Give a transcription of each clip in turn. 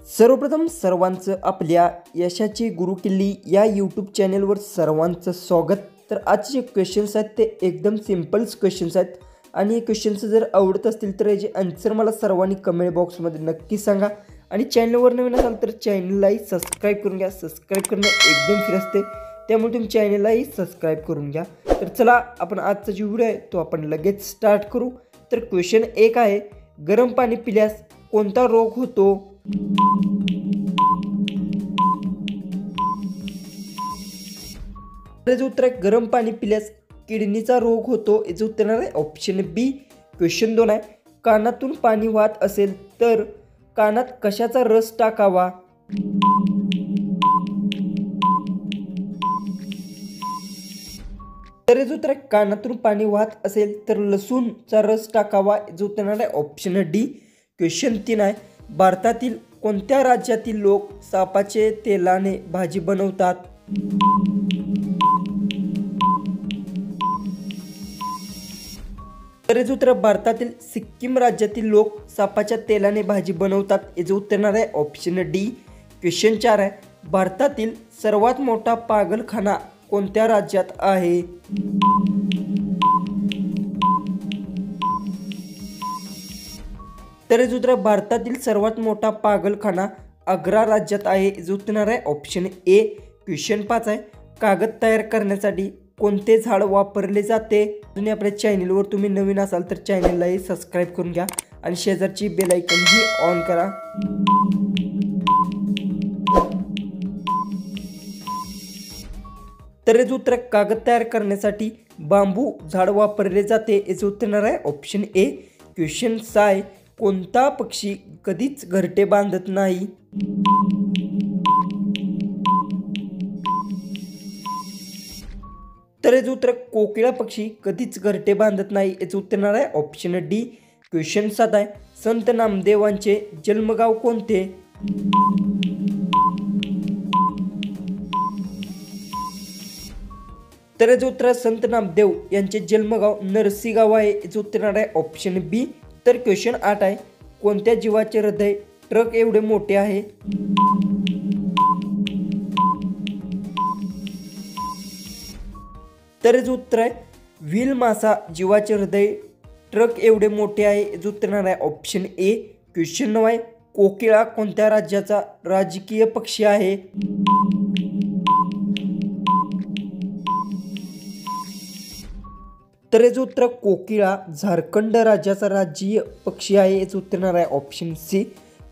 सर्वप्रथम सर्वांचं आपल्या यशाची गुरुकिल्ली या यूट्यूब चॅनलवर सर्वांचं स्वागत। तर आजचे जे क्वेश्चन्स आहेत ते एकदम सिंपल्स क्वेश्चन्स आहेत आणि हे क्वेश्चन्स जर आवडत असतील तर याचे आन्सर मला सर्वांनी कमेंट बॉक्समध्ये नक्की सांगा आणि चॅनलवर नवीन असाल तर चॅनललाही सबस्क्राईब करून घ्या। सबस्क्राईब करणं एकदम फ्री असते, त्यामुळे तुम्ही चॅनललाही सबस्क्राईब करून घ्या। तर चला आपण आजचा जो व्हिडिओ आहे तो आपण लगेच स्टार्ट करू। तर क्वेश्चन 1 आहे, गरम पाणी पिल्यास कोणता रोग होतो? याचं उत्तर आहे गरम पाणी पिल्यास किडनीचा रोग होतो। याचं उत्तर आहे ऑप्शन बी। क्वेश्चन 2 आहे, कानातून पाणी वाहत असेल तर कानात कशाचा रस टाकावा? तर याचं उत्तर आहे कानातून पाणी वाहत असेल तर लसूणचा रस टाकावा। याचं उत्तर आहे ऑप्शन डी। क्वेश्चन 3 आहे, भारतातील कोणत्या राज्यातील लोक सापाचे तेलाने भाजी बनवतात? तर याचं उत्तर भारतातील सिक्कीम राज्यातील लोक सापाच्या तेलाने भाजी बनवतात। याचं उत्तर आहे ऑप्शन डी। क्वेश्चन 4 आहे, भारतातील सर्वात मोठा पागलखाना कोणत्या राज्यात आहे? तर याचं उत्तर भारतातील सर्वात मोठा पागलखाना आग्रा राज्यात आहे। याचं उत्तर आहे ऑप्शन ए। क्वेश्चन 5 आहे, कागद तयार करण्यासाठी कोणते झाड वापरले जाते? तुम्ही आपल्या चॅनलवर तुम्ही नवीन असाल तर चॅनललाही सबस्क्राईब करून घ्या आणि शेजारची बेल आयकॉन ही ऑन करा। तर याचं उत्तर कागद तयार करण्यासाठी बांबू झाड वापरले जाते। याचं उत्तर आहे ऑप्शन ए। क्वेश्चन 6 आहे, कोणता पक्षी कधीच घरटे बांधत नाही? तर याचं उत्तर कोकिळा पक्षी कधीच घरटे बांधत नाही। याचं उत्तर आहे ऑप्शन डी। क्वेश्चन 7 आहे, संत नामदेवांचे जन्मगाव कोणते? तर याचं उत्तर संत नामदेव यांचे जन्मगाव नरसीगाव आहे। याचं उत्तर आहे ऑप्शन बी। तर क्वेश्चन 8 आहे, कोणत्या जीवाचे हृदय ट्रक एवढे मोठे आहे? तर याचं उत्तर आहे व्हील मासा जीवाचे हृदय ट्रक एवढे मोठे आहे। याचं उत्तर आहे ऑप्शन ए। क्वेश्चन 9 आहे, कोकिळा कोणत्या राज्याचा राजकीय पक्षी आहे? तर याचं उत्तर कोकिळा झारखंड राज्याचा राज्य पक्षी आहे। याचं उत्तर आहे ऑप्शन सी।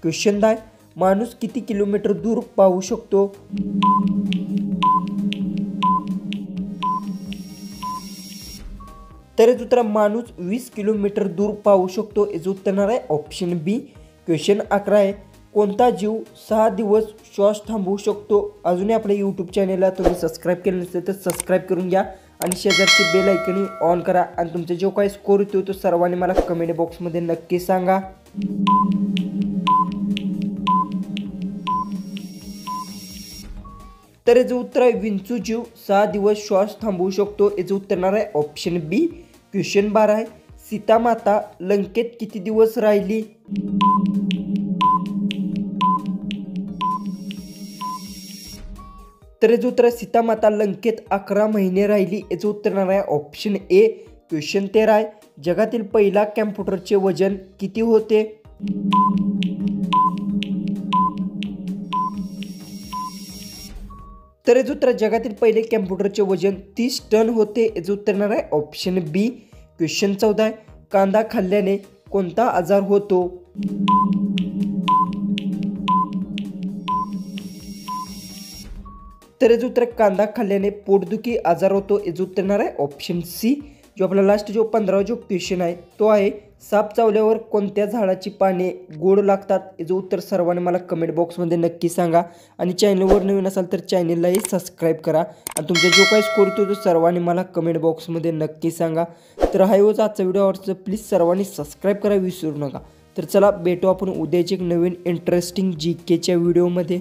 क्वेश्चन 10, माणूस किती किलोमीटर दूर पाहू शकतो? तर याचं उत्तर माणूस 20 किलोमीटर दूर पाहू शकतो। याचं उत्तर आहे ऑप्शन बी। क्वेश्चन 11 आहे, कोणता जीव 6 दिवस श्वास थांबवू शकतो? अजूनही आपल्या यूट्यूब चॅनलला तुम्ही सबस्क्राईब केलं नसेल तर सबस्क्राईब करून घ्या आणि शेजारची बेल आयकॉन ऑन करा आणि तुमचा जो काही स्कोर येतो तो सर्वांनी मला कमेंट बॉक्समध्ये नक्की सांगा। तर याचं उत्तर आहे विंचू जीव 6 दिवस श्वास थांबवू शकतो। याचं उत्तर आहे ऑप्शन बी। क्वेश्चन 12 आहे, सीता माता लंकेत किती दिवस राहिली? तर याचं उत्तर सीता माता लंकेत 11 महिने राहिली। याचं उत्तर आहे ऑप्शन ए। क्वेश्चन 13 आहे, जगातील पहिला कॅम्प्युटरचे वजन किती होते? तर याचं उत्तर जगातील पहिले कॅम्प्युटरचे वजन 30 टन होते। याचं उत्तर आहे ऑप्शन बी। क्वेश्चन 14 आहे, कांदा खाल्ल्याने कोणता आजार होतो? तर याचं उत्तर कांदा खाल्ल्याने पोटदुखी आजार होतो। याचं उत्तर आहे ऑप्शन सी। जो आपला लास्ट जो 15वा जो क्वेश्चन आहे तो आहे, साप चावल्यावर कोणत्या झाडाची पाने गोड लागतात? याचं उत्तर सर्वांनी मला कमेंट बॉक्समध्ये नक्की सांगा आणि चॅनलवर नवीन असाल तर चॅनललाही सबस्क्राईब करा आणि तुमचा जो काही स्कोर येतो तो सर्वांनी मला कमेंट बॉक्समध्ये नक्की सांगा। तर हा होता आजचा व्हिडिओ आवडला प्लीज सर्वांनी सबस्क्राईब करा विसरू नका। तर चला भेटू आपण उद्याची एक नवीन इंटरेस्टिंग जीकेच्या व्हिडिओमध्ये।